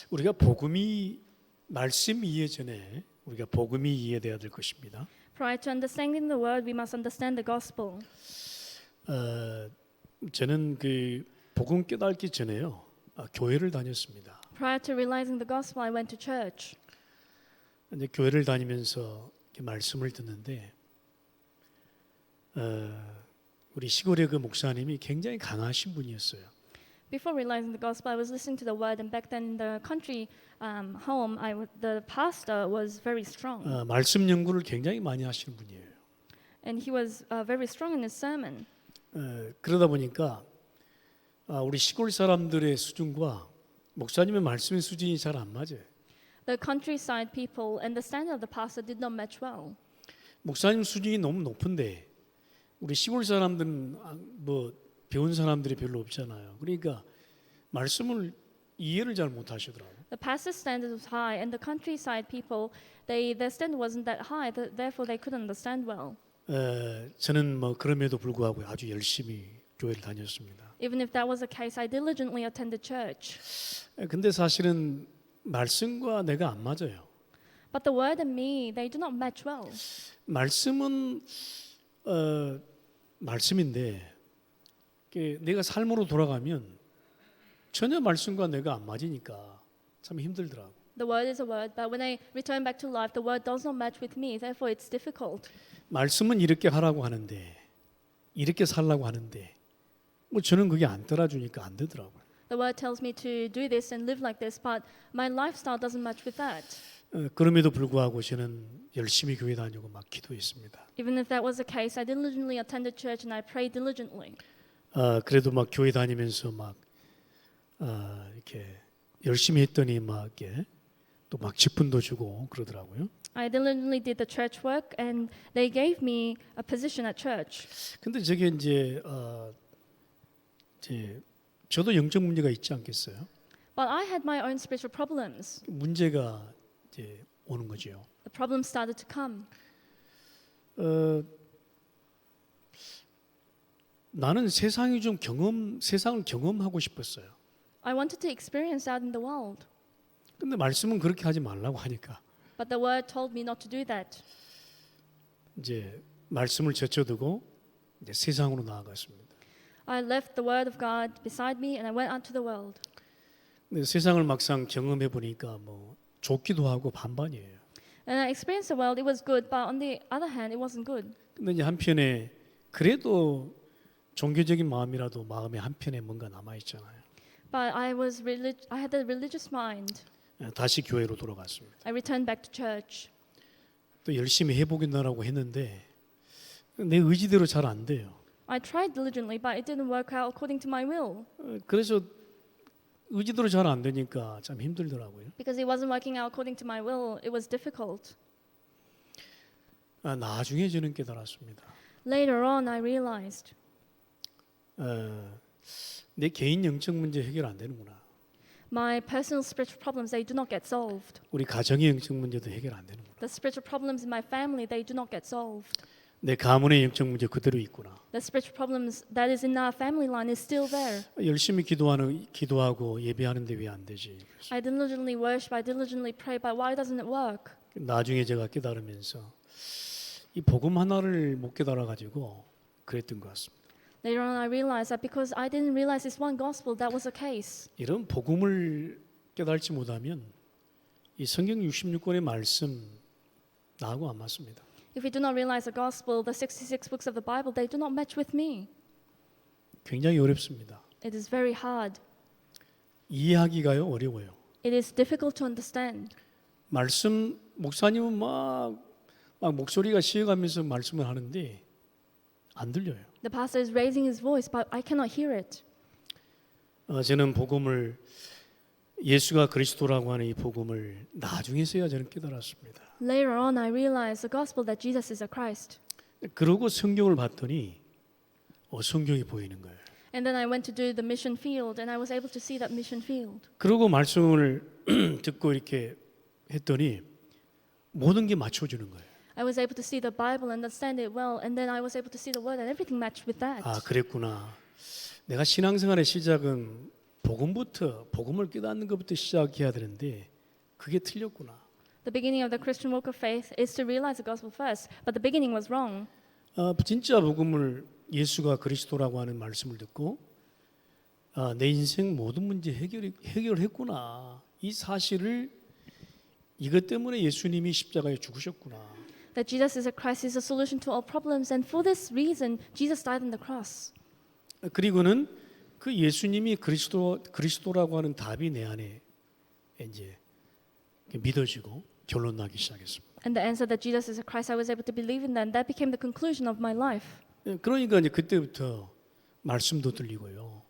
우리가 복음이 말씀 이해 전에 우리가 복음이 이해돼야 될 것입니다. Prior to understanding the word, we must understand the gospel. 저는 그 복음 깨닫기 전에요. 교회를 다녔습니다. Prior to realizing the gospel, I went to church. 이제 교회를 다니면서 이렇게 말씀을 듣는데 우리 시골의 그 목사님이 굉장히 강하신 분이었어요. Before realizing the gospel, I was listening to the word, and back then in the country home, the pastor was very strong, 말씀 연구를 굉장히 많이 하시는 분이에요. and he was very strong in his sermon. 그러다 보니까 우리 시골 사람들의 수준과 목사님의 말씀의 수준이 잘 안 맞아요. The countryside people and the standard of the pastor did not match well. 목사님 수준이 너무 높은데 우리 시골 사람들은 뭐 배운 사람들이 별로 없잖아요. 그러니까 말씀을 이해를 잘 못하시더라고요. The pastor's standard was high, and the countryside people, their standard wasn't that high. Therefore, they couldn't understand well. 저는 뭐 그럼에도 불구하고 아주 열심히 교회를 다녔습니다. Even if that was the case, I diligently attended church. 근데 사실은 말씀과 내가 안 맞아요. But the word and me, they do not match well. 말씀은 말씀인데 내가 삶으로 돌아가면 전혀 말씀과 내가 안 맞으니까 참 힘들더라고. The word is a word, but when I return back to life, the word does not match with me. Therefore, it's difficult. 말씀은 이렇게 하라고 하는데 이렇게 살라고 하는데 뭐 저는 그게 안 따라주니까 안 되더라고요. The word tells me to do this and live like this, but my lifestyle doesn't match with that. 그럼에도 불구하고 저는 열심히 교회 다니고 막 기도했습니다. Even if that was the case, I diligently attended church and I prayed diligently. 그래도 막 교회 다니면서 막 이렇게 열심히 했더니 막 이렇게 또 막 직분도 주고 그러더라고요. I diligently did the church work, and they gave me a position at church. 근데 저게 이제 저도 영적 문제가 있지 않겠어요? But I had my own spiritual problems. 문제가 이제 오는 거죠. The problems started to come. 나는 세상을 경험하고 싶었어요. I wanted to experience out in the world, 근데 말씀은 그렇게 하지 말라고 하니까 but the word told me not to do that. 이제 말씀을 제쳐두고 이제 세상으로 나아갔습니다. I left the word of God beside me and I went out to the world. 근데 세상을 막상 경험해 보니까 뭐 좋기도 하고 반반이에요. And I experienced the world. It was good, but on the other hand, it wasn't good. 근데 이제 한편에 그래도 종교적인 마음이라도 마음의 한편에 뭔가 남아 있잖아요. But I had a religious mind. 다시 교회로 돌아갔습니다. I returned back to church. 또 열심히 해보겠다라고 했는데 내 의지대로 잘 안 돼요. I tried diligently, but it didn't work out according to my will. 그래서 의지대로 잘 안 되니까 참 힘들더라고요. Because it wasn't working out according to my will, it was difficult. 나중에 저는 깨달았습니다. Later on, I realized 내 개인 영적 문제 해결 안 되는구나. my personal spiritual problems, they do not get solved. 우리 가정의 영적 문제도 해결 안 되는구나. The spiritual problems in my family, they do not get solved. 내 가문의 영적 문제 그대로 있구나. The spiritual problems that is in our family line is still there. 열심히 기도하고 예배하는데 왜 안 되지? I diligently worship, I diligently pray, but why doesn't it work? 나중에 제가 깨달으면서 이 복음 하나를 못 깨달아 가지고 그랬던 것 같습니다. Later on, I realized that because I didn't realize this one gospel, that was the case. 이런 복음을 깨달지 못하면 이 성경 66권의 말씀 나하고 안 맞습니다. If we do not realize the gospel, the 66 books of the Bible, they do not match with me. 굉장히 어렵습니다. It is very hard. 이해하기가요 어려워요. It is difficult to understand. 말씀 목사님은 막 목소리가 쉬어가면서 말씀을 하는데 안 들려요. The pastor is raising his voice, but I cannot hear it. 저는 복음을 예수가 그리스도라고 하는 이 복음을 나중에서야 저는 깨달았습니다. Later on, I realized the gospel that Jesus is a Christ. 그러고 성경을 봤더니 성경이 보이는 거예요. And then I went to do the mission field, and I was able to see that mission field. 그러고 말씀을 듣고 이렇게 했더니 모든 게 맞춰주는 거예요. I was able to see the Bible and understand it well, and then I was able to see the word, and everything matched with that. 그랬구나. 내가 신앙생활의 시작은 복음을 깨닫는 것부터 시작해야 되는데 그게 틀렸구나. The beginning of the Christian walk of faith is to realize the gospel first, but the beginning was wrong. 진짜 복음을 예수가 그리스도라고 하는 말씀을 듣고 내 인생 모든 문제 해결했구나. 이 사실을 이것 때문에 예수님이 십자가에 죽으셨구나. That Jesus is a Christ is a solution to all problems, and for this reason, Jesus died on the cross. 그리고는 그 예수님이 그리스도라고 하는 답이 내 안에 이제 믿어지고 결론 나기 시작했습니다. And the answer that Jesus is a Christ, I was able to believe in that, and that became the conclusion of my life. 그러니까 이제 그때부터 말씀도 들리고요.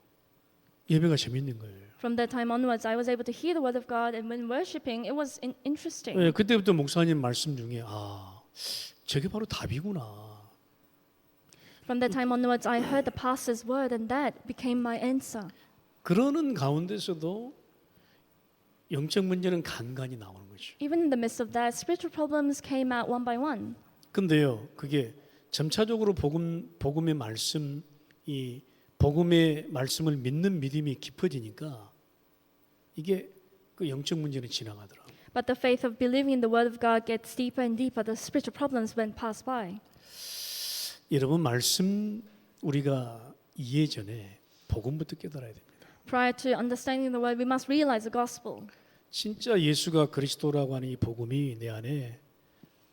예배가 재밌는 거예요. From that time onwards, I was able to hear the word of God, and when worshiping, it was interesting. 그때부터 목사님 말씀 중에 저게 바로 답이구나. From that time onwards, I heard the pastor's word, and that became my answer. 그러는 가운데서도 영적 문제는 간간히 나오는 거죠. Even in the midst of that, spiritual problems came out one by one. 근데요, 그게 점차적으로 복음의 말씀, 이 복음의 말씀을 믿는 믿음이 깊어지니까 이게 그 영적 문제는 지나가더라고요. But the faith of believing in the word of God gets deeper and deeper. The spiritual problems went past by. 여러분 말씀 우리가 이해 전에 복음부터 깨달아야 됩니다. Prior to understanding the word, we must realize the gospel. 진짜 예수가 그리스도라고 하는 이 복음이 내 안에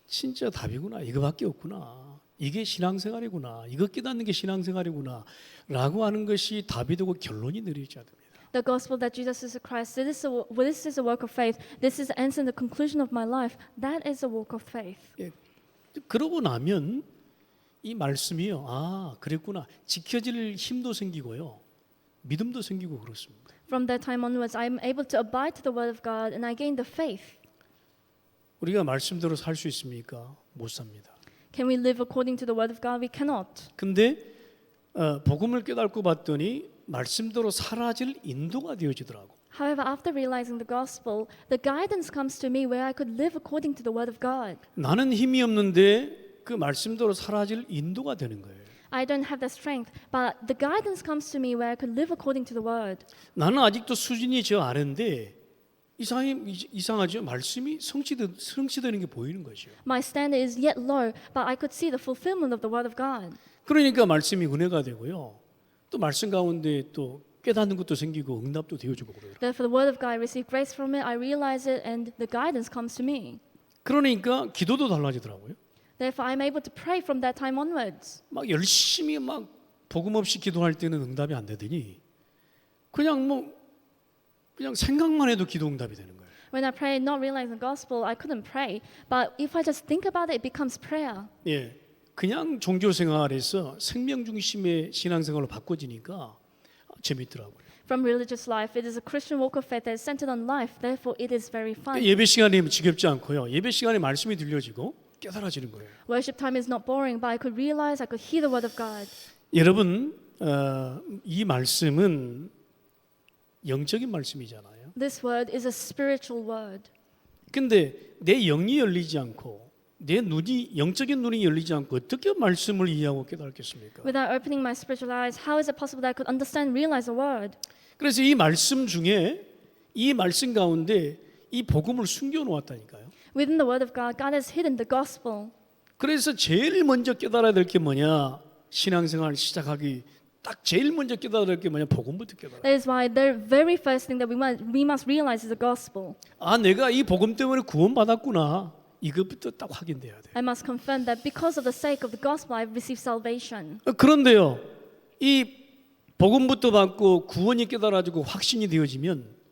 진짜 답이구나. 이거밖에 없구나. 이게 신앙생활이구나. 이거 깨닫는 게 신앙생활이구나. 라고 하는 것이 답이 되고 결론이 내려져야 됩니다. The gospel that Jesus is a Christ, this is a work of faith. This is the answer and the conclusion of my life. That is a walk of faith. 그러고 나면 이 말씀이요. 그랬구나. 지켜질 힘도 생기고요. 믿음도 생기고 그렇습니다. From that time onwards, I am able to abide to the word of God, and I gain the faith. 우리가 말씀대로 살 수 있습니까? 못 삽니다. Can we live according to the word of God? We cannot. 근데 복음을 깨닫고 봤더니 말씀대로 살아질 인도가 되어지더라고. However, after realizing the gospel, the guidance comes to me where I could live according to the word of God. 나는 힘이 없는데 그 말씀대로 살아질 인도가 되는 거예요. I don't have the strength, but the guidance comes to me where I could live according to the word. 나는 아직도 수준이 저 아래인데 이상하죠? 말씀이 성취되는 게 보이는 거죠. My standard is yet low, but I could see the fulfillment of the word of God. 그러니까 말씀이 은혜가 되고요. 또 말씀 가운데 또 깨닫는 것도 생기고 응답도 되어주고 그래요. Therefore, the word of God, I receive grace from it, I realize it, and the guidance comes to me. 그러니까 기도도 달라지더라고요. Therefore, I'm able to pray from that time onwards. 막 열심히 막 복음 없이 기도할 때는 응답이 안 되더니 그냥 생각만 해도 기도 응답이 되는 거예요. When I pray, not realizing the gospel, I couldn't pray. But if I just think about it, it becomes prayer. 예, 그냥 종교 생활에서 생명 중심의 신앙생활로 바꿔지니까 재밌더라고요. From religious life, it is a Christian walk of faith that is centered on life. Therefore, it is very fun. 예배 시간이 지겹지 않고요. 예배 시간에 말씀이 들려지고 깨달아지는 거예요. Worship time is not boring, but I could realize, I could hear the word of God. 여러분, 이 말씀은 영적인 말씀이잖아요. This word is a spiritual word. 근데 내 영이 열리지 않고 내 영적인 눈이 열리지 않고 어떻게 말씀을 이해하고 깨닫겠습니까? Without opening my spiritual eyes, how is it possible that I could understand and realize the word? 그래서 이 말씀 중에 이 말씀 가운데 이 복음을 숨겨 놓았다니까요. Within the word of God, God has hidden the gospel. 그래서 제일 먼저 깨달아야 될 게 뭐냐? 신앙생활 시작하기 딱 제일 먼저 깨달아야 될 게 뭐냐? 복음부터 깨달아. That is why the very first thing that we must realize is the gospel. 내가 이 복음 때문에 구원받았구나. 이것부터 딱 확인돼야 돼. I must confirm that because of the sake of the gospel, I've received salvation. 그런데요, 이 복음부터 받고 구원이 깨달아지고 확신이 되어지면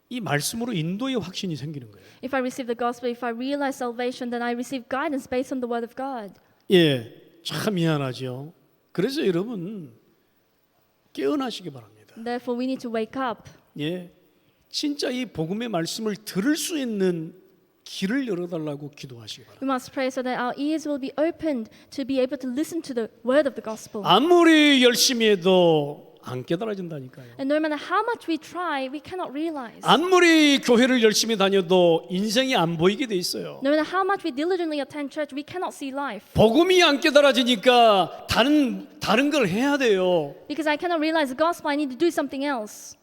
이 말씀으로 인도의 확신이 생기는 거예요. If I receive the gospel, if I realize salvation, then I receive guidance based on the word of God. 예, 참 미안하죠. 그래서 여러분 깨어나시기 바랍니다. Therefore, we need to wake up. 예, 진짜 이 복음의 말씀을 들을 수 있는 길을 열어달라고 기도하시기 바랍니다. We must pray so that our ears will be opened to be able to listen to the word of the gospel. 아무리 열심히 해도 안 깨달아진다니까요. And no matter how much we try, we cannot realize. 아무리 교회를 열심히 다녀도 인생이 안 보이게 돼 있어요. No matter how much we diligently attend church, we cannot see life. 복음이 안 깨달아지니까 다른 걸 해야 돼요. Because I cannot realize the gospel, I need to do something else.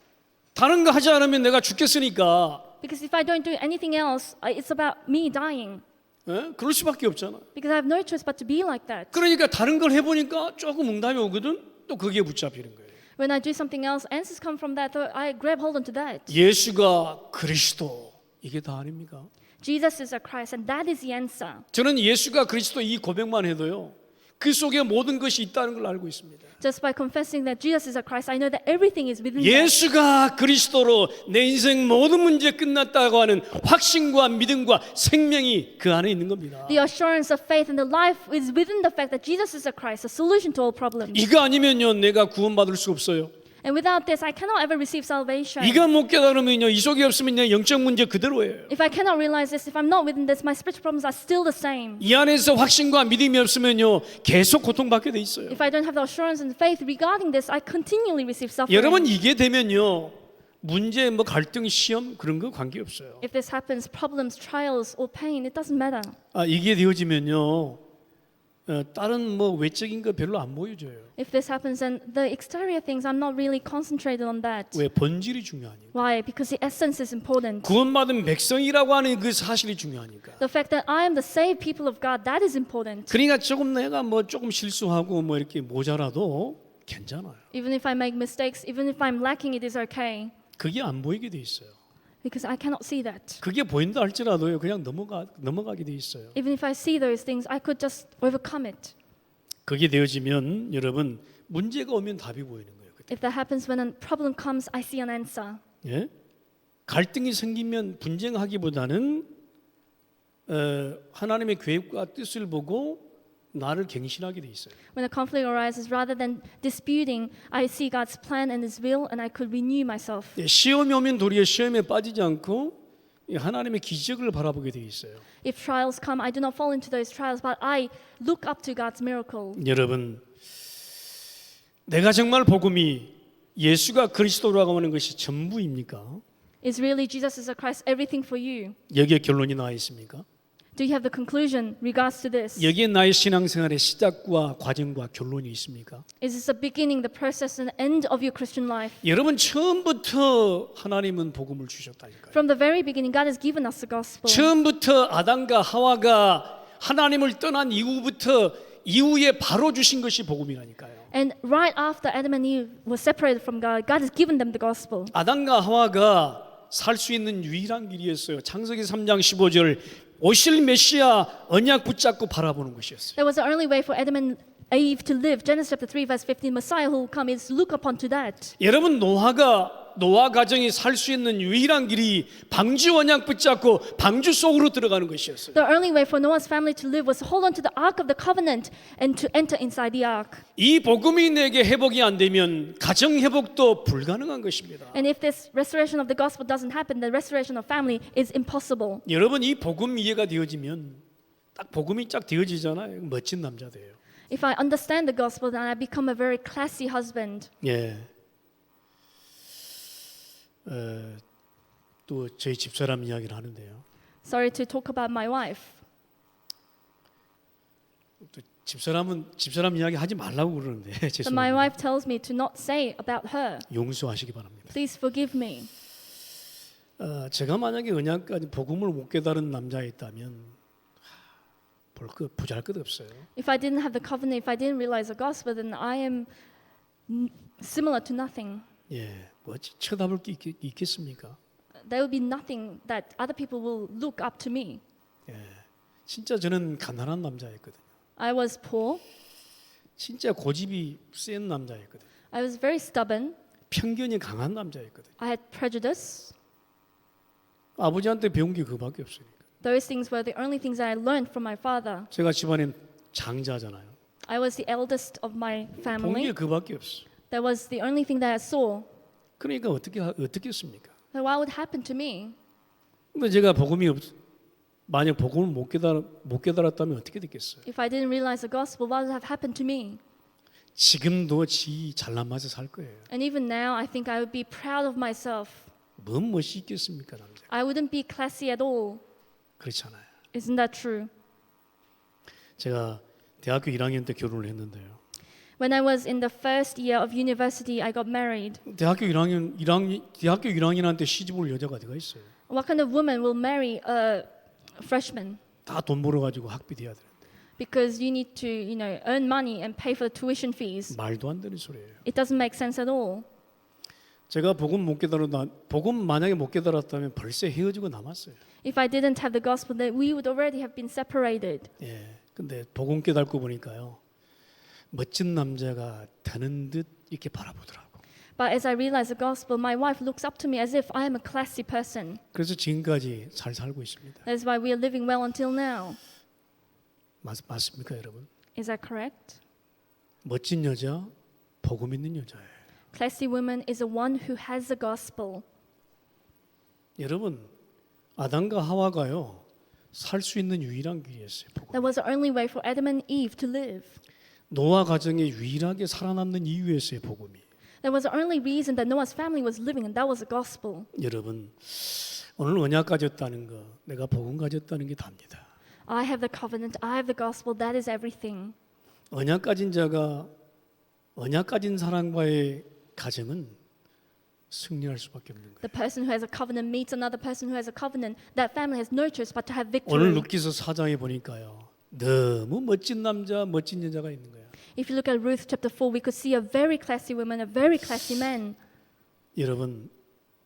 다른 거 하지 않으면 내가 죽겠으니까. Because if I don't do anything else, it's about me dying. 예? 그럴 수밖에 없잖아. Because I have no choice but to be like that. 그러니까 다른 걸 해보니까 조금 응답이 오거든. 또 거기에 붙잡히는 거예요. When I do something else, answers come from that. So I grab hold onto that. 예수가 그리스도 이게 다 아닙니까? Jesus is a Christ, and that is the answer. 저는 예수가 그리스도 이 고백만 해도요. 그 속에 모든 것이 있다는 걸 알고 있습니다. Just by confessing that Jesus is a Christ, I know that everything is within that. 예수가 그리스도로 내 인생 모든 문제 끝났다고 하는 확신과 믿음과 생명이 그 안에 있는 겁니다. The assurance of faith and the life is within the fact that Jesus is a Christ, a solution to all problems. 이거 아니면요 내가 구원받을 수 없어요. And without this, I cannot ever receive salvation. 이거 못 깨달으면요 이 속에 없으면 내 영적 문제 그대로예요. If I cannot realize this, if I'm not within this, my spiritual problems are still the same. 이 안에서 확신과 믿음이 없으면요 계속 고통받게 돼 있어요. If I don't have the assurance and faith regarding this, I continually receive suffering. 여러분 이게 되면요 문제 뭐 갈등 시험 그런 거 관계 없어요. If this happens, problems, trials, or pain, it doesn't matter. 이게 되어지면요 다른 뭐 외적인 거 별로 안 보여줘요. If this happens, then the exterior things, I'm not really concentrated on that. 왜 본질이 중요하니까. Why? Because the essence is important. 구원받은 백성이라고 하는 그 사실이 중요하니까. The fact that I am the saved people of God, that is important. 그러니까 조금 내가 뭐 조금 실수하고 뭐 이렇게 모자라도 괜찮아요. Even if I make mistakes, even if I'm lacking, it is okay. 그게 안 보이게 돼 있어요. Because I cannot see that. 그게 보인다 할지라도요 그냥 넘어가게 돼 있어요. Even if I see those things, I could just overcome it. 그게 되어지면 여러분 문제가 오면 답이 보이는 거예요. 그때. If that happens when a problem comes, I see an answer. 예? 갈등이 생기면 분쟁하기보다는 하나님의 계획과 뜻을 보고 나를 갱신하게 돼 있어요. When a conflict arises, rather than disputing, I see God's plan and His will, and I could renew myself. 예, 시험이 오면 도리어 시험에 빠지지 않고 하나님의 기적을 바라보게 돼 있어요. If trials come, I do not fall into those trials, but I look up to God's miracle. 여러분, 내가 정말 복음이 예수가 그리스도라고 하는 것이 전부입니까? Is really Jesus is a Christ everything for you? 여기에 결론이 나와 있습니까? Do you have the conclusion regards to this? 여기에 나의 신앙생활의 시작과 과정과 결론이 있습니까? Is this the beginning, the process, and the end of your Christian life? 여러분 처음부터 하나님은 복음을 주셨다니까요. From the very beginning, God has given us the gospel. 처음부터 아담과 하와가 하나님을 떠난 이후에 바로 주신 것이 복음이라니까요. And right after Adam and Eve were separated from God, God has given them the gospel. 아담과 하와가 살 수 있는 유일한 길이었어요. 창세기 3장 15절 오실 메시아 언약 붙잡고 바라보는 것이었어요. That was the only way for Adam and Eve to live. Genesis chapter 3 verse 15, Messiah who will come is look upon to that. 여러분 노아 가정이 살 수 있는 유일한 길이 방주 언약 붙잡고 방주 속으로 들어가는 것이었어요. The only way for Noah's family to live was to hold on to the ark of the covenant and to enter inside the ark. 이 복음이 내게 회복이 안 되면 가정 회복도 불가능한 것입니다. And if this restoration of the gospel doesn't happen, the restoration of family is impossible. 여러분 이 복음 이해가 되어지면 딱 복음이 딱 되어지잖아요. 멋진 남자 돼요. If I understand the gospel, then I become a very classy husband. 예. 또 저희 집사람 이야기를 하는데요. Sorry to talk about my wife. 또 집사람 이야기 하지 말라고 그러는데 So my 죄송합니다. wife tells me to not say about her. 용서하시기 바랍니다. Please forgive me. 제가 만약에 언약까지 복음을 못 깨달은 남자에 있다면 부자할 것 없어요. If I didn't have the covenant, if I didn't realize the gospel, then I am similar to nothing. 예, 뭐 쳐다볼 게 있겠습니까? There will be nothing that other people will look up to me. 예, 진짜 저는 가난한 남자였거든요. I was poor. 진짜 고집이 센 남자였거든요. I was very stubborn. 편견이 강한 남자였거든요. I had prejudice. 아버지한테 배운 게 그밖에 없으니까. Those things were the only things that I learned from my father. 제가 집안엔 장자잖아요. I was the eldest of my 본 게 family. 그밖에 없어. That was the only thing that I saw. 그러니까 어떻게 했습니까? So what would happen to me? 근데 제가 만약 복음을 못 깨달았다면 어떻게 됐겠어요? If I didn't realize the gospel, what would have happened to me? 지금도 지 잘난 맛에 살 거예요. And even now, I think I would be proud of myself. 뭔 멋이 있겠습니까, 남자? I wouldn't be classy at all. 그렇잖아요. Isn't that true? 제가 대학교 1학년 때 결혼을 했는데요. When I was in the first year of university, I got married. 대학교 1학년한테 시집 올 여자가 어디가 있어요? What kind of woman will marry a freshman? 다 돈 벌어가지고 학비 돼야 되는데 Because you need to, earn money and pay for the tuition fees. 말도 안 되는 소리예요. It doesn't make sense at all. 제가 복음 만약에 못 깨달았다면 벌써 헤어지고 남았어요. If I didn't have the gospel, then we would already have been separated. 예. 근데 복음 깨닫고 보니까요. 멋진 남자가 되는 듯 이렇게 바라보더라고. But as I realized the gospel, my wife looks up to me as if I am a classy person. 그래서 지금까지 잘 살고 있습니다. That's why we are living well until now. 맞습니까, 여러분? Is that correct? 멋진 여자, 복음 있는 여자예요. Classy woman is the one who has the gospel. 여러분, 아담과 하와가요. 살 수 있는 유일한 길이었어요. 복음. That was the only way for Adam and Eve to live. 노아 가정에 유일하게 살아남는 이유였어요, 복음이. That was the only reason that Noah's family was living, and that was the gospel. 여러분, 오늘 언약 가졌다는 거, 내가 복음 가졌다는 게 답니다. I have the covenant, I have the gospel, that is everything. 언약 가진 자가 언약 가진 사람과의 가정은 승리할 수밖에 없는 거예요. The person who has a covenant meets another person who has a covenant. That family has no choice but to have 오늘 victory. 룻기서 4장에 보니까요. 너무 멋진 남자, 멋진 여자가 있는 거예요. If you look at Ruth chapter 4, we could see a very classy woman, a very classy man. 여러분,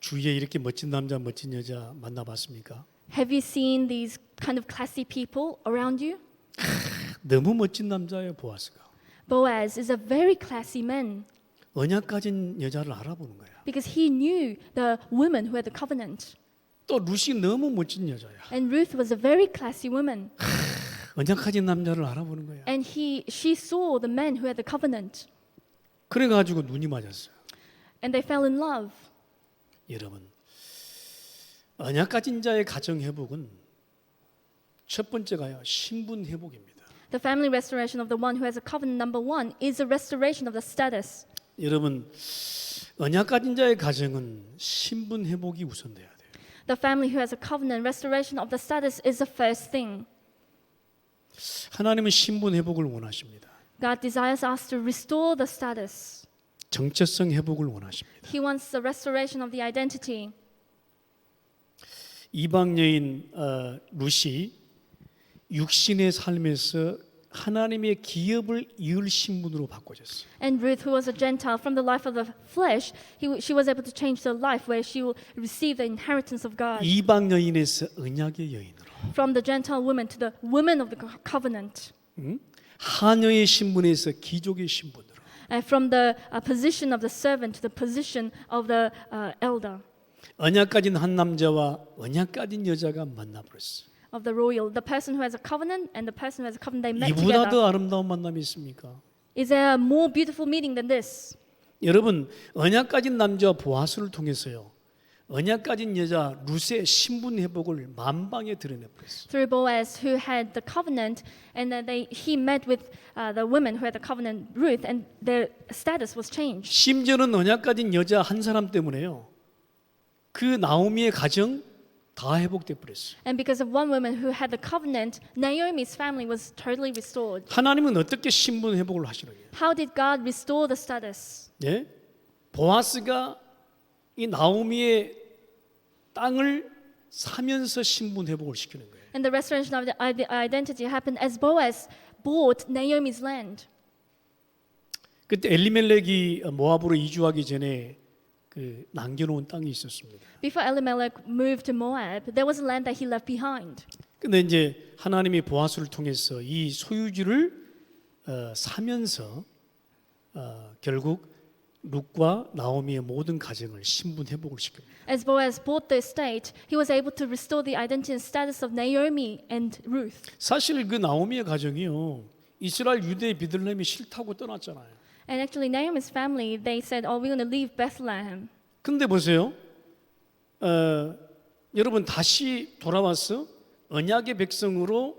주위에 이렇게 멋진 남자, 멋진 여자 만나봤습니까? Have you seen these kind of classy people around you? 너무 멋진 남자예요, 보아스가. Boaz is a very classy man 언약 가진 여자를 알아보는 거야. because he knew the woman who had the covenant. 또 룻이 너무 멋진 여자야. And Ruth was a very classy woman. 언약 가진 남자를 알아보는 거야. And she saw the man who had the covenant. 그래가지고 눈이 맞았어요. And they fell in love. 여러분, 언약 가진 자의 가정 회복은 첫 번째가요, 신분 회복입니다. The family restoration of the one who has a covenant, number one, is a restoration of the status. 여러분, 언약 가진 자의 가정은 신분 회복이 우선돼야 돼요. The family who has a covenant, restoration of the status is the first thing. 하나님은 신분 회복을 원하십니다. God desires us to restore the status. 정체성 회복을 원하십니다. He wants the restoration of the identity. 이방 여인 룻이 육신의 삶에서 하나님의 기업을 이을 신분으로 바꿔졌어요. And Ruth, who was a Gentile from the life of the flesh, she was able to change her life where she will receive the inheritance of God. 이방 여인에서 언약의 여인으로, From the Gentile woman to the woman of the covenant. 하녀의 신분에서 귀족의 신분으로, And from the position of the servant to the position of the elder. 언약 가진 한 남자와 언약 가진 여자가 만나버렸어요. Of the royal, the person who has a covenant and the person who has a covenant, they met 이보다 together. 더 아름다운 만남이 있습니까? Is there a more beautiful meeting than this? 여러분, 언약 가진 남자 보아스를 통해서요, 언약 가진 여자 룻의 신분 회복을 만방에 드러내버렸어요. Through Boaz, who had the covenant, and then he met with the women who had the covenant, Ruth, and their status was changed. 심지어는 언약 가진 여자 한 사람 때문에요, 그 나오미의 가정 다 회복돼 버렸어요. And because of one woman who had the covenant, Naomi's family was totally restored. 하나님은 어떻게 신분 회복을 하시느냐? How did God restore the status? 예? 보아스가 이 나오미의 땅을 사면서 신분 회복을 시키는 거예요. And the restoration of the identity happened as Boaz bought Naomi's land. 그때 엘리멜렉이 모압으로 이주하기 전에 그 남겨놓은 땅이 있었습니다. Before Elimelech moved to Moab, there was a land that he left behind. 근데 이제 하나님이 보아스를 통해서 이 소유지를 사면서 결국 룻과 나오미의 모든 가정을 신분 회복을 시킵니다. As Boaz bought the estate, he was able to restore the identity and status of Naomi and Ruth. 사실 그 나오미의 가정이요, 이스라엘 유대 베들레헴이 싫다고 떠났잖아요. And actually, Naomi's family, they said, "Oh, we're going to leave Bethlehem." 근데 보세요, 여러분 다시 돌아와서 언약의 백성으로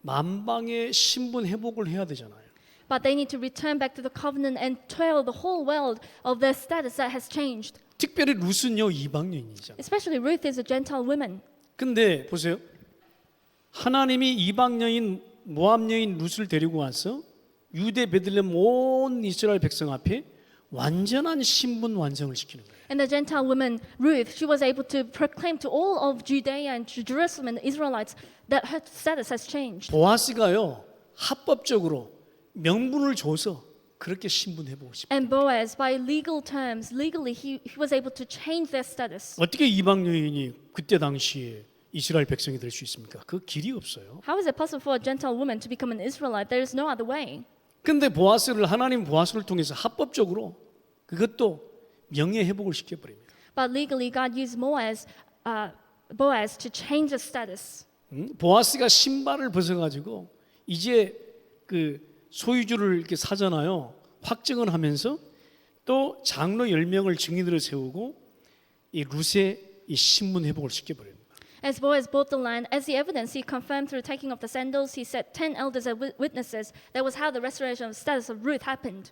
만방의 신분 회복을 해야 되잖아요. But they need to return back to the covenant and tell the whole world of their status that has changed. 특별히 룻은요 이방 여인이잖아요. Especially Ruth is a Gentile woman. 근데 보세요, 하나님이 이방 여인 모압 여인 룻을 데리고 와서 유대 베들레헴 온 이스라엘 백성 앞에 완전한 신분 완성을 시키는 거예요. And the Gentile woman Ruth, she was able to proclaim to all of Judea and to Jerusalem and the Israelites that her status has changed. 보아스가요 합법적으로 명분을 줘서 그렇게 신분 회복을 시킵니다. And Boaz, by legal terms, legally, he was able to change their status. 어떻게 이방 여인이 그때 당시에 이스라엘 백성이 될 수 있습니까? 그 길이 없어요. How is it possible for a Gentile woman to become an Israelite? There is no other way. 근데 하나님 보아스를 통해서 합법적으로 그것도 명예 회복을 시켜버립니다. But legally, God used Boaz to change the status. 보아스가 신발을 벗어가지고 이제 그 소유주를 이렇게 사잖아요. 확정을 하면서 또 장로 10명을 증인으로 세우고 이 룻의 이 신분 회복을 시켜버립니다. As Boaz bought the land, as the evidence, he confirmed through taking off the sandals, he set 10 elders as witnesses. That was how the restoration of status of Ruth happened.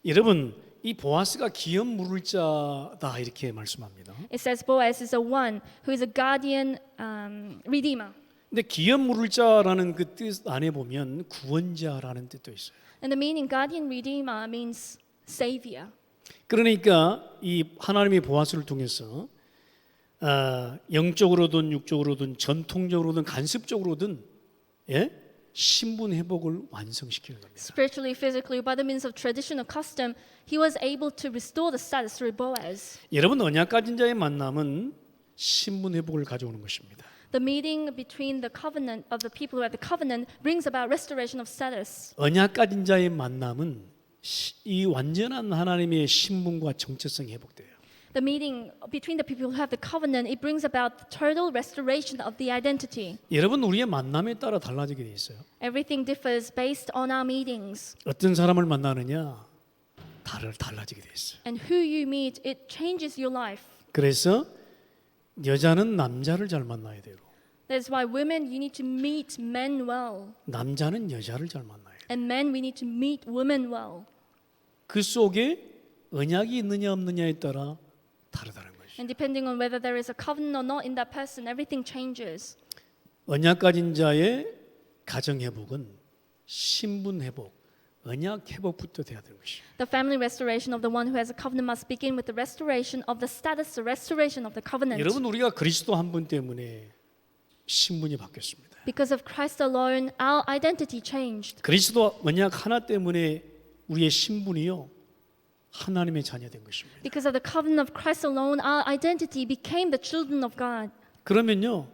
여러분, 이 보아스가 기업 물을 자다 이렇게 말씀합니다. It says Boaz is the one who is a guardian redeemer. 근데 기업 물을 자라는 그 뜻 안에 보면 구원자라는 뜻도 있어요. And the meaning guardian redeemer means savior. 그러니까 이 하나님의 보아스를 통해서 영적으로든 육적으로든 전통적으로든 간습적으로든 신분 회복을 완성시키는 겁니다. Spiritually, physically, by the means of traditional custom, he was able to restore the status through Boaz. 여러분 언약 가진 자의 만남은 신분 회복을 가져오는 것입니다. The meeting between the covenant of the people who have the covenant brings about restoration of status. 언약 가진 자의 만남은 이 완전한 하나님의 신분과 정체성이 회복돼요. The meeting between the people who have the covenant, it brings about the total restoration of the identity. 여러분 우리의 만남에 따라 달라지게 돼 있어요. Everything differs based on our meetings. 어떤 사람을 만나느냐 달라지게 돼 있어요. And who you meet, it changes your life. 그래서 여자는 남자를 잘 만나야 돼요. That's why women, you need to meet men well. 남자는 여자를 잘 만나야 돼요. And men, we need to meet women well. 그 속에 언약이 있느냐 없느냐에 따라 다르다는 것이죠. And depending on whether there is a covenant or not in that person, everything changes. 언약 가진 자의 가정 회복은 신분 회복, 언약 회복부터 돼야 되는 것이죠. The family restoration of the one who has a covenant must begin with the restoration of the status, the restoration of the covenant. 여러분 우리가 그리스도 한 분 때문에 신분이 바뀌었습니다. Because of Christ alone, our identity changed. 그리스도 언약 하나 때문에 우리의 신분이요 하나님의 자녀된 것입니다. Because of the covenant of Christ alone, our identity became the children of God. 그러면요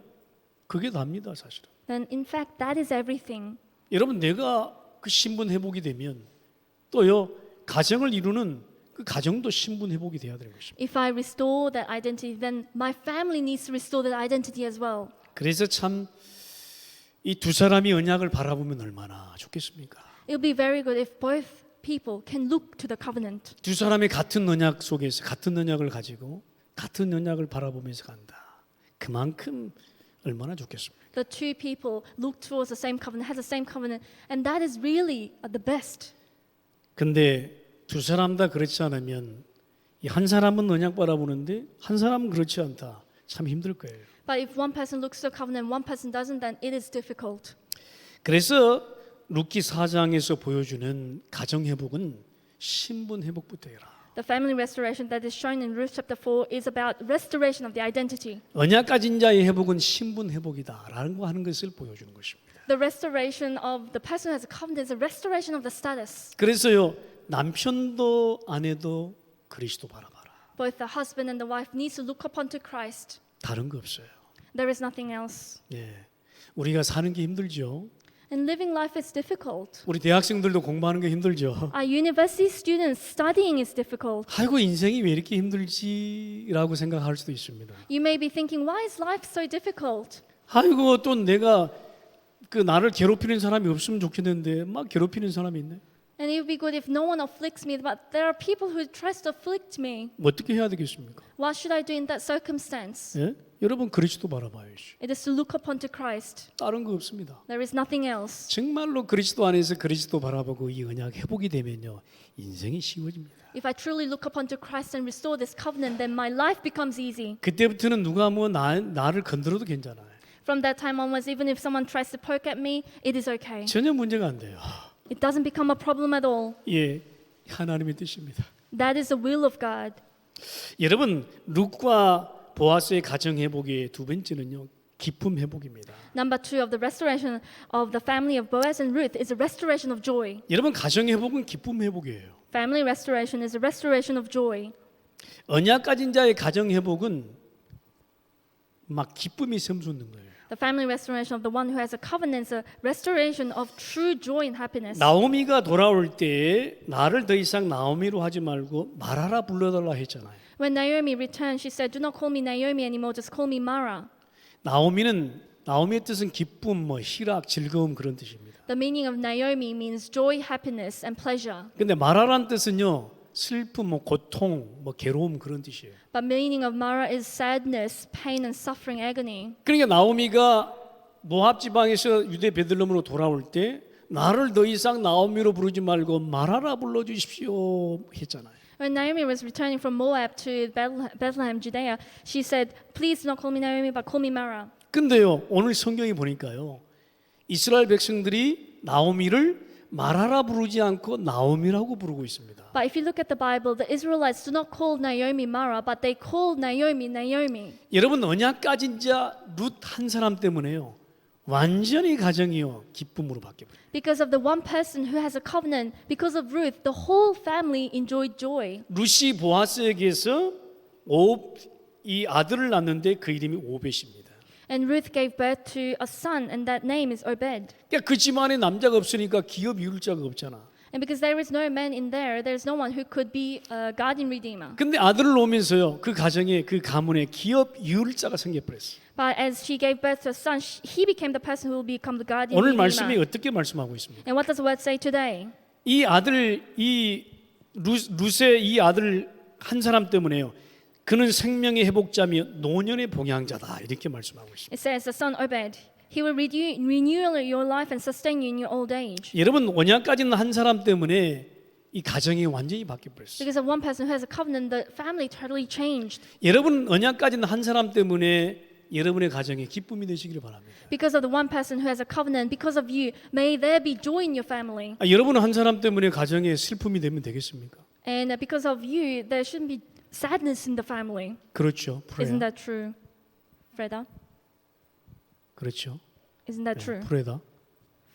그게 답니다 사실은. Then in fact, that is everything. 여러분 내가 그 신분 회복이 되면 또요 가정을 이루는 그 가정도 신분 회복이 돼야 되는 것입니다. If I restore that identity, then my family needs to restore that identity as well. 그래서 참 이 두 사람이 언약을 바라보면 얼마나 좋겠습니까? It would be very good if both people can look to the covenant. 두 사람이 같은 언약 속에서 같은 언약을 가지고 같은 언약을 바라보면서 간다. 그만큼 얼마나 좋겠습니까? The two people look towards the same covenant, has the same covenant, and that is really the best. 근데 두 사람 다 그렇지 않으면 이 한 사람은 언약 바라보는데 한 사람은 그렇지 않다. 참 힘들 거예요. But if one person looks to the covenant, one person doesn't, then it is difficult. 그래서 룻기 4장에서 보여주는 가정 회복은 신분 회복부터 해라. The family restoration that is shown in Ruth chapter 4 is about restoration of the identity. 언약 가진 자의 회복은 신분 회복이다라는 거 하는 것을 보여주는 것입니다. The restoration of the person who has a covenant is a restoration of the status. 그래서요 남편도 아내도 그리스도 바라봐라. Both the husband and the wife needs to look upon to Christ. 다른 거 없어요. There is nothing else. 예, 우리가 사는 게 힘들죠. And living life is difficult. 우리 대학생들도 공부하는 게 힘들죠. Our university students studying is difficult. 아이고 인생이 왜 이렇게 힘들지라고 생각할 수도 있습니다. You may be thinking, why is life so difficult? 아이고 또 내가 그 나를 괴롭히는 사람이 없으면 좋겠는데 막 괴롭히는 사람이 있네. And it would be good if no one afflicts me, but there are people who tries to afflict me. 뭐 어떻게 해야 되겠습니까? What should I do in that circumstance? 예? 여러분 그리스도 바라봐야지. It is to look upon to Christ. 다른 거 없습니다. There is nothing else. 정말로 그리스도 안에서 그리스도 바라보고 이 언약 회복이 되면요 인생이 쉬워집니다. If I truly look upon to Christ and restore this covenant, then my life becomes easy. 그때부터는 누가 뭐 나를 건드려도 괜찮아요. From that time onwards, even if someone tries to poke at me, it is okay. 전혀 문제가 안 돼요. It doesn't become a problem at all. 예, 하나님의 뜻입니다. That is the will of God. 여러분, 룻과 보아스의 가정 회복의 두 번째는요, 기쁨 회복입니다. Number 2 of the restoration of the family of Boaz and Ruth is a restoration of joy. 여러분, 가정 회복은 기쁨 회복이에요. Family restoration is a restoration of joy. 언약 가진 자의 가정 회복은 막 기쁨이 샘솟는 거예요. The family restoration of the one who has a covenant is a restoration of true joy and happiness. 나오미가 돌아올 때 나를 더 이상 나오미로 하지 말고 마라라 불러달라 했잖아요. When Naomi returned, she said, "Do not call me Naomi anymore, just call me Mara." 나오미의 뜻은 기쁨, 희락, 즐거움 그런 뜻입니다. The meaning of Naomi means joy, happiness, and pleasure. 근데 마라란 뜻은요, 슬픔, 고통, 괴로움 그런 뜻이에요. But meaning of Mara is sadness, pain, and suffering, agony. 그러니까 나오미가 모압 지방에서 유대 베들레헴으로 돌아올 때 나를 더 이상 나오미로 부르지 말고 마라라 불러주십시오 했잖아요. When Naomi was returning from Moab to Bethlehem, Judea, she said, "Please do not call me Naomi, but call me Mara." 근데요, 오늘 성경에 보니까요, 이스라엘 백성들이 나오미를 마라라 부르지 않고 나오미라고 부르고 있습니다. But if you look at the Bible, the Israelites do not call Naomi Mara, but they call Naomi Naomi. 여러분, 언약 가진 자 룻 한 사람 때문에요, 완전히 가정이요 기쁨으로 바뀌어버려요. Because of the one person who has a covenant, because of Ruth, the whole family enjoyed joy. 룻이 보아스에게서 이 아들을 낳는데 그 이름이 오벳입니다. And Ruth gave birth to a son, and that name is Obed. 그러니까 그 집안에 남자가 없으니까 기업 이을 자가 없잖아. And because there is no man in there, there is no one who could be a guardian redeemer. 근데 아들을 놓으면서요, 그 가정에 그 가문에 기업 이을 자가 생겨버렸어요. But as she gave birth to a son, he became the person who will become the guardian 오늘 redeemer. 말씀이 어떻게 말씀하고 있습니까? And what does the word say today? 이 아들, 룻의 이 아들 한 사람 때문에요, 그는 생명의 회복자며 노년의 봉양자다 이렇게 말씀하고 있습니다. It says, the son Obed, he will renew your life and sustain you in your old age. 여러분, 언약 가진 한 사람 때문에 이 가정이 완전히 바뀌어버렸어요. Because of one person who has a covenant, the family totally changed. 여러분, 언약 가진 한 사람 때문에 여러분의 가정에 기쁨이 되시기를 바랍니다. Because of the one person who has a covenant, because of you, may there be joy in your family. 여러분 한 사람 때문에 가정에 슬픔이 되면 되겠습니까? And because of you, there shouldn't be sadness in the family. 그렇죠. Isn't 프레다. that true, Freda? 그렇죠. Isn't that true, 프레다.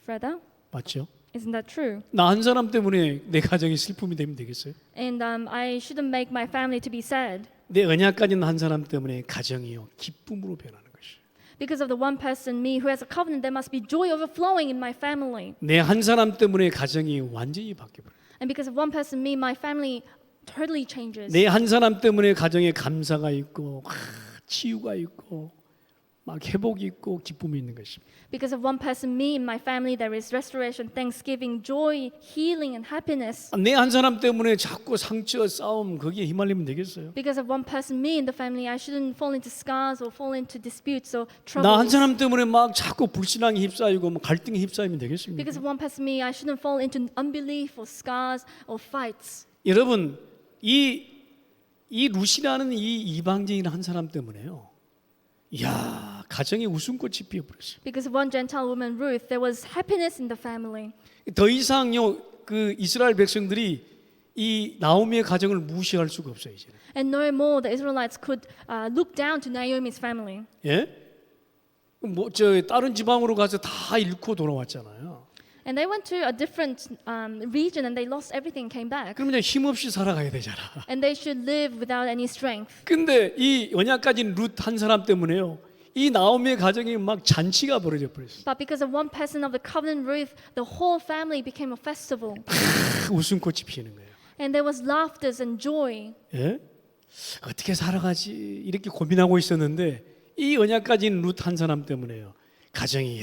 Freda? 맞죠? Isn't that true? 나 한 사람 때문에 내 가정이 슬픔이 되면 되겠어요? And I shouldn't make my family to be sad. 내 언약 가진 한 사람 때문에 가정이요 기쁨으로 변하는 것이. Because of the one person, me, who has a covenant, there must be joy overflowing in my family. 내 한 사람 때문에 가정이 완전히 바뀌어버려. And because of one person, me, my family totally changes. 내 한 사람 때문에 가정에 감사가 있고 치유가 있고 막 회복이 있고 기쁨이 있는 것입니다. Because of one person, me, and my family, there is restoration, thanksgiving, joy, healing, and happiness. 내 한 사람 때문에 자꾸 상처, 싸움 거기에 휘말리면 되겠어요? Because of one person, me, in the family, I shouldn't fall into scars or fall into disputes or 나 한 troubles. 사람 때문에 막 자꾸 불신앙에 휩싸이고 갈등에 휩싸이면 되겠습니까? Because of one person, me, I shouldn't fall into unbelief or scars or fights. 여러분, 이 룻이라는 이 이방인인 한 사람 때문에요, 이야, 가정에 웃음꽃이 피어버렸어요. Because of one Gentile woman, Ruth, there was happiness in the family. 더 이상요 그 이스라엘 백성들이 이 나오미의 가정을 무시할 수가 없어요 이제. And no more the Israelites could look down to Naomi's family. 예? 저 다른 지방으로 가서 다 잃고 돌아왔잖아요. And they went to a different region and they lost everything, came back. 그럼 이제 힘없이 살아가야 되잖아. And they should live without any strength. 근데 이 언약 가진 룻 한 사람 때문에요, 이 나오미의 가정이 막 잔치가 벌어져 버렸어요. But because of one person of the covenant Ruth, the whole family became a festival. 웃음꽃이 피는 거예요. And there was laughter and joy. 예? 어떻게 살아가지 이렇게 고민하고 있었는데 이 언약 가진 룻 한 사람 때문에요, 가정이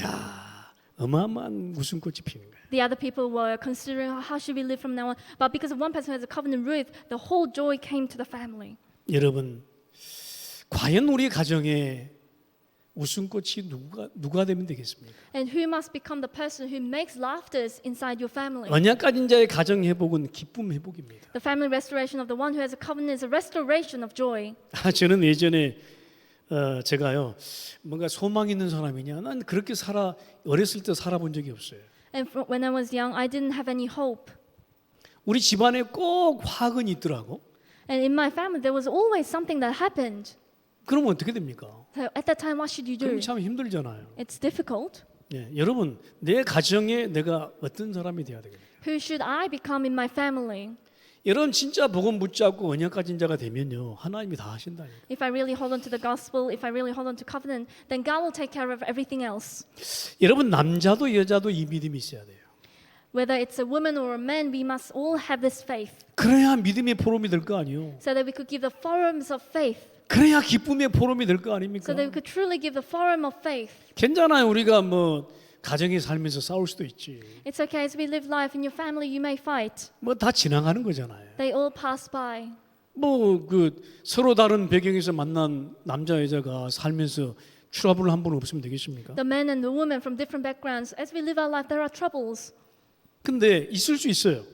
어마어마한 웃음꽃이 피는 거예요. The other people were considering how should we live from now on. But because of one person who has a covenant Ruth, the whole joy came to the family. 여러분, 과연 우리 가정에 웃음꽃이 누가 되면 되겠습니까? And who must become the person who makes laughter inside your family? 언약 가진 자의 가정 회복은 기쁨 회복입니다. The family restoration of the one who has a covenant is a restoration of joy. 저는 예전에 제가요 뭔가 소망 있는 사람이냐, 난 그렇게 어렸을 때 살아본 적이 없어요. And when I was young, I didn't have any hope. 우리 집안에 꼭 화근이 있더라고. And in my family, there was always something that happened. 그러면 어떻게 됩니까? So at that time, what should you do? 그럼 참 힘들잖아요. It's difficult. 예, 여러분 내 가정에 내가 어떤 사람이 돼야 되겠어요? Who should I become in my family? 여러분 진짜 복음 붙잡고 언약 가진 자가 되면요 하나님이 다 하신다니까. If I really hold on to the gospel, if I really hold on to covenant, then God will take care of everything else. 여러분 남자도 여자도 이 믿음이 있어야 돼요. Whether it's a woman or a man, we must all have this faith 그래야 믿음의 포럼이 될 거 아니에요. so that we could give the forums of faith, 그래야 기쁨의 포럼이 될 거 아닙니까? so that we could truly give the forum of faith. 괜찮아요. 우리가 뭐 가정에 살면서 싸울 수도 있지. It's okay as we live life in your family, you may fight. 뭐 다 지나가는 거잖아요. They all pass by. 뭐 그 서로 다른 배경에서 만난 남자 여자가 살면서 트러블 한 번 없으면 되겠습니까? The men and the women from different backgrounds, as we live our life, there are troubles. 근데 있을 수 있어요.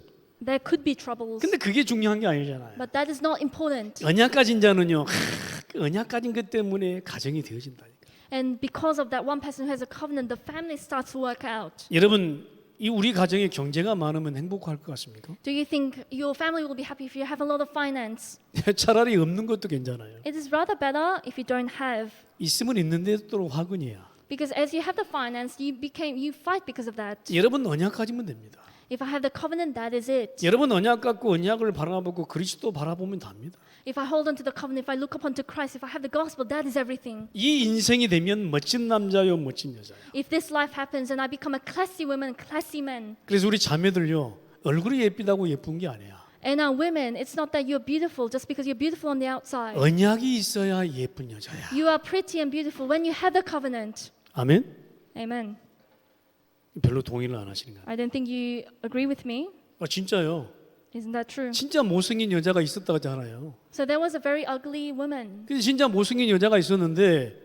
There could be troubles, 근데 그게 중요한 게 아니잖아요. but that is not important. 언약 가진 자는요. 그 언약 가진 것 때문에 가정이 되어진다니까. And because of that one person who has a covenant, the family starts to work out. 여러분 이 우리 가정에 경제가 많으면 행복할 것 같습니까? Do you think your family will be happy if you have a lot of finance? 차라리 없는 것도 괜찮아요. It is rather better if you don't have. 있으면 있는데도 또 화근이야. Because as you have the finance, you fight because of that. 여러분 언약 가지면 됩니다. If I have the covenant, that is it. 여러분 언약 갖고 언약을 바라보고 그리스도 바라보면 답니다. If I hold on to the covenant, if I look upon to Christ, if I have the gospel, that is everything. 이 인생이 되면 멋진 남자요 멋진 여자요. If this life happens and I become a classy woman, classy man, 그래서 우리 자매들요 얼굴이 예쁘다고 예쁜 게 아니야. and our women, it's not that you're beautiful just because you're beautiful on the outside. 언약이 있어야 예쁜 여자야. You are pretty and beautiful when you have the covenant. 아멘. Amen. 별로 동의를 안 하시는 거야. I don't think you agree with me. 진짜요. Isn't that true? 진짜 못생긴 여자가 있었다고 하잖아요. So there was a very ugly woman. 근데 진짜 못생긴 여자가 있었는데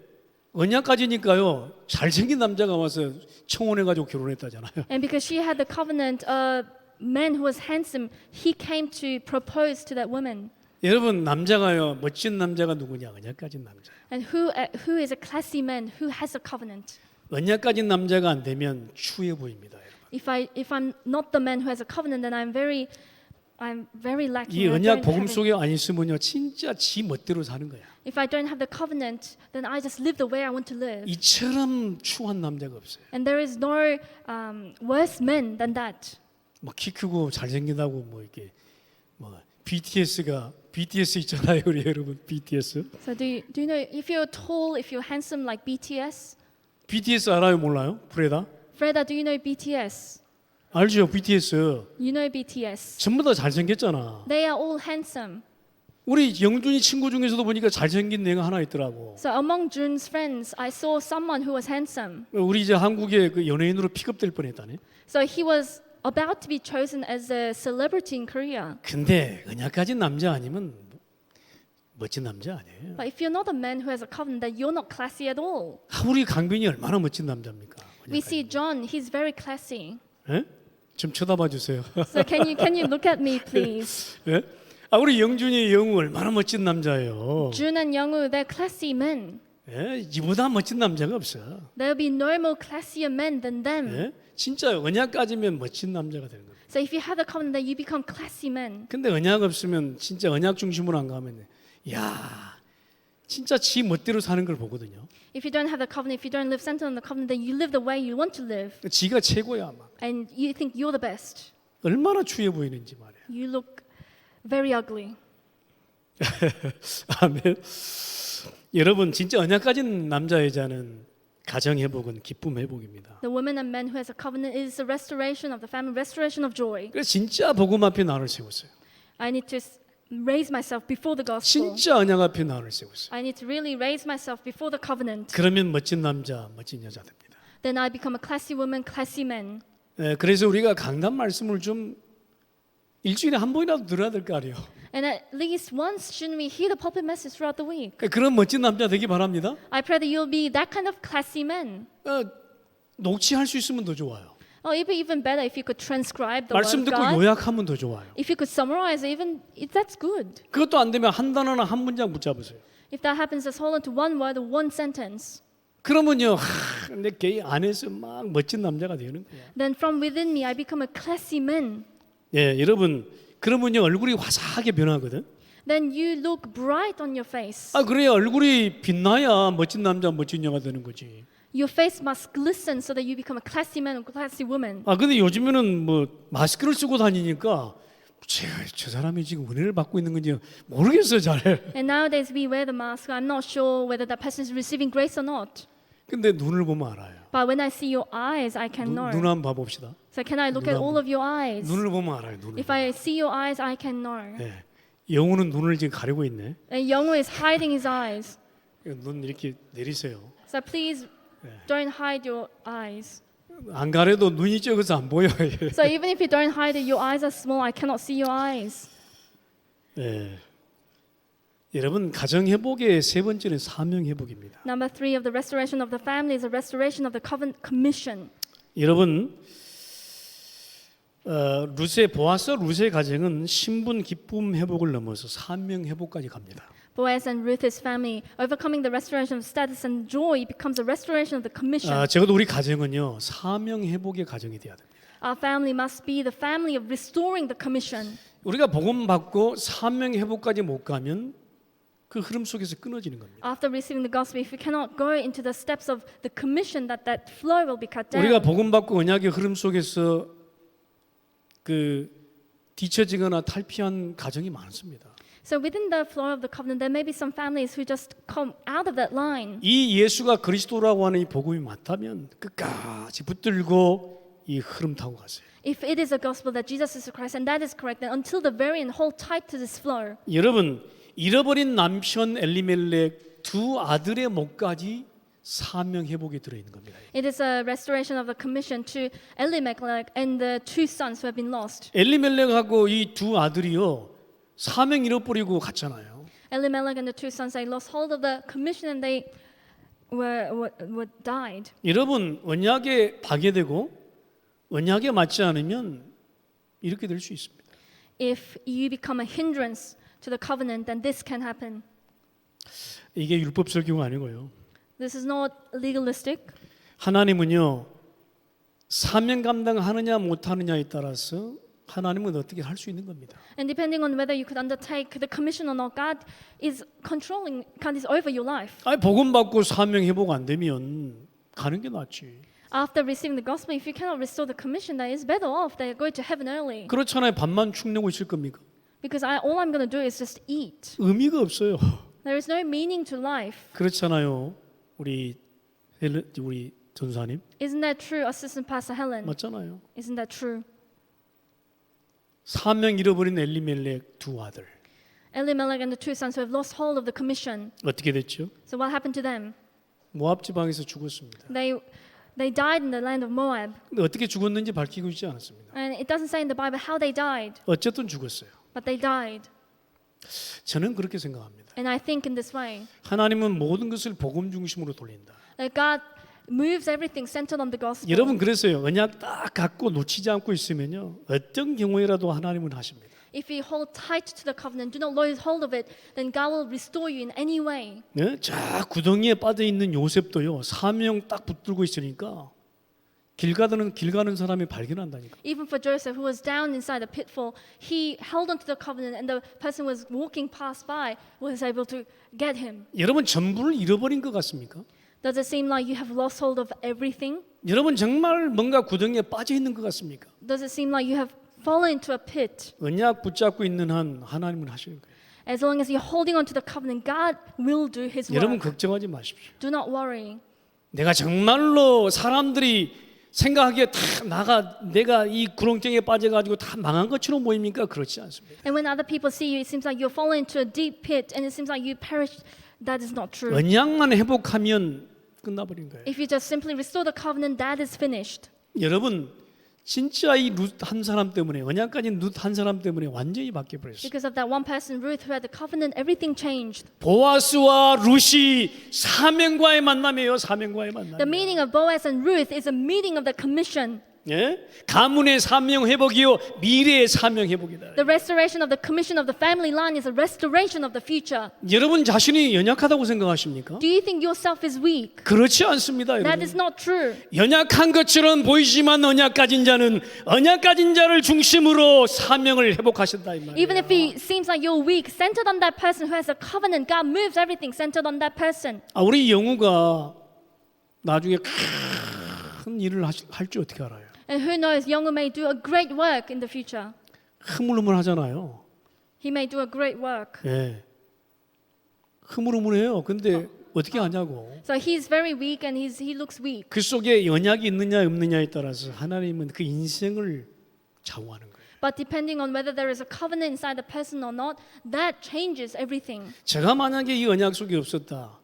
언약 가지니까요 잘생긴 남자가 와서 청혼해가지고 결혼했다잖아요. And because she had the covenant, a man who was handsome, he came to propose to that woman. 여러분 남자가요 멋진 남자가 누구냐 언약 가진 남자. And who is a classy man who has a covenant? 언약 가진 남자가 안 되면 추해 보입니다, 여러분. If I'm not the man who has a covenant, then I'm very lacking. 이 I 언약 don't 복음 have it. 속에 안 있으면요 진짜 지 멋대로 사는 거야. If I don't have the covenant, then I just live the way I want to live. 이처럼 추한 남자가 없어요. And there is no worse men than that. 뭐 키 크고 잘생기다고 뭐 이렇게 뭐 BTS 있잖아요, 우리 여러분 BTS. So do you know if you're tall, if you're handsome like BTS? BTS 알아요, 몰라요? 프레다? Freda, do you know BTS? 알죠, BTS. You know BTS. 전부 다 잘생겼잖아. They are all handsome. 우리 영준이 친구 중에서도 보니까 잘생긴 애가 하나 있더라고. So among Jun's friends, I saw someone who was handsome. 우리 이제 한국의 그 연예인으로 픽업될 뻔했다네. So he was about to be chosen as a celebrity in Korea. 근데 언약 가진 남자 아니면 멋진 남자 아니에요. But if you're not a man who has a covenant, then you're not classy at all. 우리 강빈이 얼마나 멋진 남자입니까? We see John; he's very classy. 예? 좀 쳐다봐 주세요. So can you look at me, please? 예? 우리 영준이 영우 얼마나 멋진 남자예요. Jun and Youngwoo, they're classy men. 예? 이보다 멋진 남자가 없어. There will be no more classier men than them. 예? 진짜 언약 가지면 멋진 남자가 되는 거예요. So if you have a covenant, then you become classy men. 근데 언약 없으면 진짜 언약 중심으로 안 가면 야 진짜 지 멋대로 사는 걸 보거든요. If you don't have the covenant, if you don't live centered on the covenant, then you live the way you want to live, 지가 최고야 막. and you think you're the best. 얼마나 추해 보이는지 말이야. You look very ugly. 아멘. 여러분 진짜 언약 가진 남자 여자는 가정 회복은 기쁨 회복입니다. The woman and man who has a covenant is the restoration of the family, restoration of joy. 그래서 진짜 복음 앞에 나를 세웠어요. I need to raise myself before the gospel. 진짜 언약 앞에 나를 세웠어요. I need to really raise myself before the covenant. 그러면 멋진 남자, 멋진 여자 됩니다. Then I become a classy woman, classy man. 그래서 우리가 강단 말씀을 좀 일주일에 한 번이라도 들어야 될 거 아니에요. And at least once, shouldn't we hear the pulpit message throughout the week? 그런 멋진 남자 되기 바랍니다. I pray that you'll be that kind of classy man. 녹취할 수 있으면 더 좋아요. Or even better if you could transcribe the word 말씀 of 듣고 God. 요약하면 더 좋아요. If you could summarize, that's good. 그것도 안 되면 한 단어나 한 문장 붙잡으세요. If that happens, just hold on to one word or one sentence. 그러면요, 내 개 안에서 막 멋진 남자가 되는 거야. Then from within me, I become a classy man. 예, 여러분, 그러면요 얼굴이 화사하게 변하거든. Then you look bright on your face. 아, 그래야 얼굴이 빛나야 멋진 남자, 멋진 여가 되는 거지. Your face must glisten so that you become a classy man or classy woman. 아, 근데 요즘에는 뭐 마스크를 쓰고 다니니까 저 사람이 지금 은혜를 받고 있는 건지 모르겠어요, 잘. And nowadays we wear the mask. I'm not sure whether that person is receiving grace or not. 근데 눈을 보면 알아요. But when I see your eyes, I can know. 눈 한번 봐봅시다. So can I look at all of your eyes? 눈을 보면 알아요. 눈을. If I see your eyes, I can know. 네. 영우는 눈을 지금 가리고 있네. And Youngwoo is hiding his eyes. 눈 이렇게 내리세요. So please don't hide your eyes. 안 가려도 눈이 적어서 안 보여. So even if you don't hide it, your eyes are small. I cannot see your eyes. 네. 여러분 가정 회복의 세 번째는 사명 회복입니다. Number 3 of the restoration of the family is a restoration of the covenant commission. 여러분 보아스 루세 가정은 신분 기쁨 회복을 넘어서 사명 회복까지 갑니다. Boaz and Ruth's family, overcoming the restoration of status and joy, becomes a restoration of the commission. 적어도 우리 가정은요 사명 회복의 가정이 돼야 됩니다. Our family must be the family of restoring the commission. 우리가 복음 받고 사명 회복까지 못 가면 그 흐름 속에서 끊어지는 겁니다. After receiving the gospel, if we cannot go into the steps of the commission, that flow will be cut down. 우리가 복음 받고 언약의 흐름 속에서 그 뒤처지거나 탈피한 가정이 많습니다. So within the flow of the covenant, there may be some families who just come out of that line. 이 예수가 그리스도라고 하는 이 복음이 맞다면 끝까지 붙들고 이 흐름 타고 가세요. If it is a gospel that Jesus is Christ and that is correct, then until the very end, hold tight to this flow. 여러분 잃어버린 남편 엘리멜렉 두 아들의 목까지 사명 회복에 들어 있는 겁니다. It is a restoration of the commission to Elimelech and the two sons who have been lost. 엘리멜렉하고 이 두 아들이요 사명 잃어버리고 갔잖아요. Elimelech and the two sons, they lost hold of the commission and they were died. 여러분 언약에 파괴되고 언약에 맞지 않으면 이렇게 될 수 있습니다. If you become a hindrance to the covenant, then this can happen. 이게 율법 설교가 아니고요. This is not legalistic. 하나님은요 사명 감당하느냐 못하느냐에 따라서 하나님은 어떻게 할 수 있는 겁니다. And depending on whether you could undertake the commission or not, God is over your life. 아니 복음 받고 사명 회복 안 되면 가는 게 낫지. After receiving the gospel, if you cannot restore the commission, then it's better off that you go to heaven early. 그렇잖아요. 밥만 축내고 있을 겁니까? Because all I'm going to do is just eat. 의미가 없어요. There is no meaning to life. 그렇잖아요. 우리 전사님 Isn't that true, Assistant Pastor Helen? 맞잖아요. Isn't that true? 사명 잃어버린 엘리멜렉 두 아들 Elimelech and the two sons who have lost hold of the commission. 어떻게 됐죠? So what happened to them? 모압 지방에서 죽었습니다. They died in the land of Moab. 근데 어떻게 죽었는지 밝히고 있지 않았습니다. And it doesn't say in the Bible how they died, 어쨌든 죽었어요. but they died. 저는 그렇게 생각합니다. And I think in this way, 하나님은 모든 것을 복음 중심으로 돌린다. that God moves everything centered on the gospel. 여러분 그래서요. 언약 딱 갖고 놓치지 않고 있으면요. 어떤 경우에라도 하나님은 하십니다. If you hold tight to the covenant, do not lose hold of it, then God will restore you in any way. 네? 저 구덩이에 빠져 있는 요셉도요. 사명 딱 붙들고 있으니까 길 가는 사람이 발견한다니까. Even for Joseph, who was down inside the pitfall, he held onto the covenant, and the person who was walking past by was able to get him. 여러분 전부를 잃어버린 것 같습니까? Does it seem like you have lost hold of everything? 여러분 정말 뭔가 구덩이에 빠져 있는 것 같습니까? Does it seem like you have fallen into a pit? 언약 붙잡고 있는 한 하나님은 하시는 거예요. As long as you're holding on to the covenant, God will do His 여러분 work. 걱정하지 마십시오. Do not worry. 내가 정말로 사람들이 생각하기에 내가 이 구렁텅이에 빠져가지고 다 망한 것처럼 보입니까? 그렇지 않습니다. And when other people see you, it seems like you're fallen into a deep pit, and it seems like you perished. That is not true. 언약만 회복하면 끝나버린 거예요. If you just simply restore the covenant, that is finished. 여러분 진짜 이 룻 한 사람 때문에 언약 가진 룻 한 사람 때문에 완전히 바뀌어 버렸어요. Because of that one person, Ruth, who had the covenant, everything changed. 보아스와 룻이 사명과의 만남이에요. 사명과의 만남. The meeting of Boaz and Ruth is a meeting of the commission. 예? 가문의 사명 회복이요 미래의 사명 회복이다. The restoration of the commission of the family line is a restoration of the future. 여러분 자신이 연약하다고 생각하십니까? Do you think yourself is weak? 그렇지 않습니다, That 여러분. is not true. 연약한 것처럼 보이지만 언약 가진 자는 언약 가진 자를 중심으로 사명을 회복하신다 이 말이에요. Even if it seems like you're weak, centered on that person who has a covenant, God moves everything centered on that person. 우리 영우가 나중에 큰 일을 할 줄 어떻게 알아요? And who knows, Young may do a great work in the future. 흐물흐물하잖아요. He may do a great work. 예. 흐물흐물해요. 근데 어떻게 하냐고. So he's very weak and he looks weak. 그 속에 언약이 있느냐 없느냐에 따라서 하나님은 그 인생을 좌우하는 거예요. But depending on whether there is a covenant inside the person or not, that changes everything. 제가 만약에 이 언약 속에 없었다.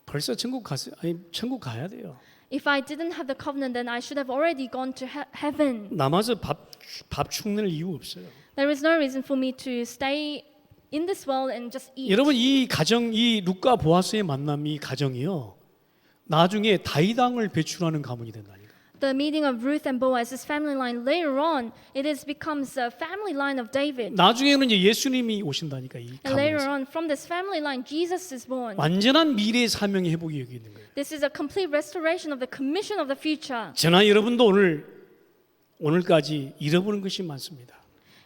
벌써 천국 가야 돼요. If I didn't have the covenant, then I should have already gone to heaven. 남아서 밥 축낼 이유 없어요. There is no reason for me to stay in this world and just eat. 여러분 이 가정 이 룻과 보아스의 만남 이 가정이요. 나중에 다윗왕을 배출하는 가문이 된다니까. The meeting of Ruth and Boaz's family line later on, it becomes a family line of David. 나중에는 이제 예수님이 오신다니까 이 And later 가문에서. on, from this family line, Jesus is born. 완전한 미래의 사명의 회복이 여기 있는 거예요. This is a complete restoration of the commission of the future. 저나 여러분도 오늘까지 잃어버린 것이 많습니다.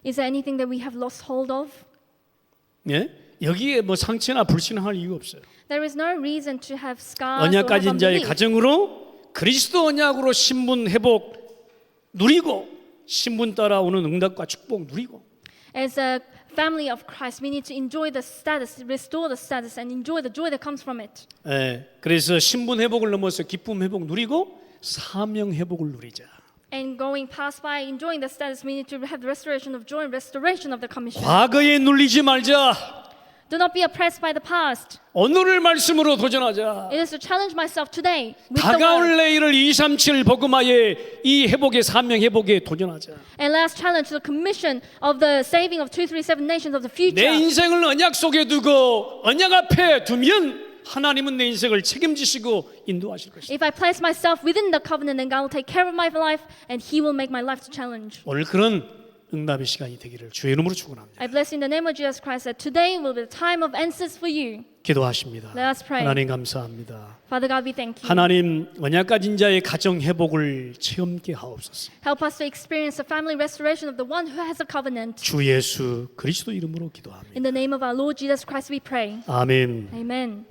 Is there anything that we have lost hold of? 예? 여기에 뭐 상처나 불신할 이유 없어요. There is no reason to have scars or 언약 have 가진 자의 unbelief. 가정으로 그리스도 언약으로 신분 회복 누리고 신분 따라오는 응답과 축복 누리고 As a family of Christ, we need to enjoy the status, restore the status, and enjoy the joy that comes from it. 예, 그래서 신분 회복을 넘어서 기쁨 회복 누리고 사명 회복을 누리자. And going past by enjoying the status, we need to have the restoration of joy and restoration of the commission. 과거에 눌리지 말자. Do not be oppressed by the past. 오늘을 말씀으로 도전하자. It is to challenge myself today with the 다가올 word. 내일을 237 복음화의 이 회복의 사명 회복에 도전하자. And last challenge to the commission of the saving of 237 nations of the future. 내 인생을 언약 속에 두고 언약 앞에 두면 하나님은 내 인생을 책임지시고 인도하실 것이다. If I place myself within the covenant, then God will take care of my life and He will make my life to challenge. 오늘 그런 응답의 시간이 되기를 주의 이름으로 축원합니다. I bless in the name of Jesus Christ that today will be the time of answers for you. 기도하십니다. Let us pray. 하나님 감사합니다. Father God, we thank you. 하나님 언약 가진 자의 가정 회복을 체험케 하옵소서. Help us to experience the family restoration of the one who has a covenant. 주 예수 그리스도 이름으로 기도합니다. In the name of our Lord Jesus Christ we pray. 아멘. Amen.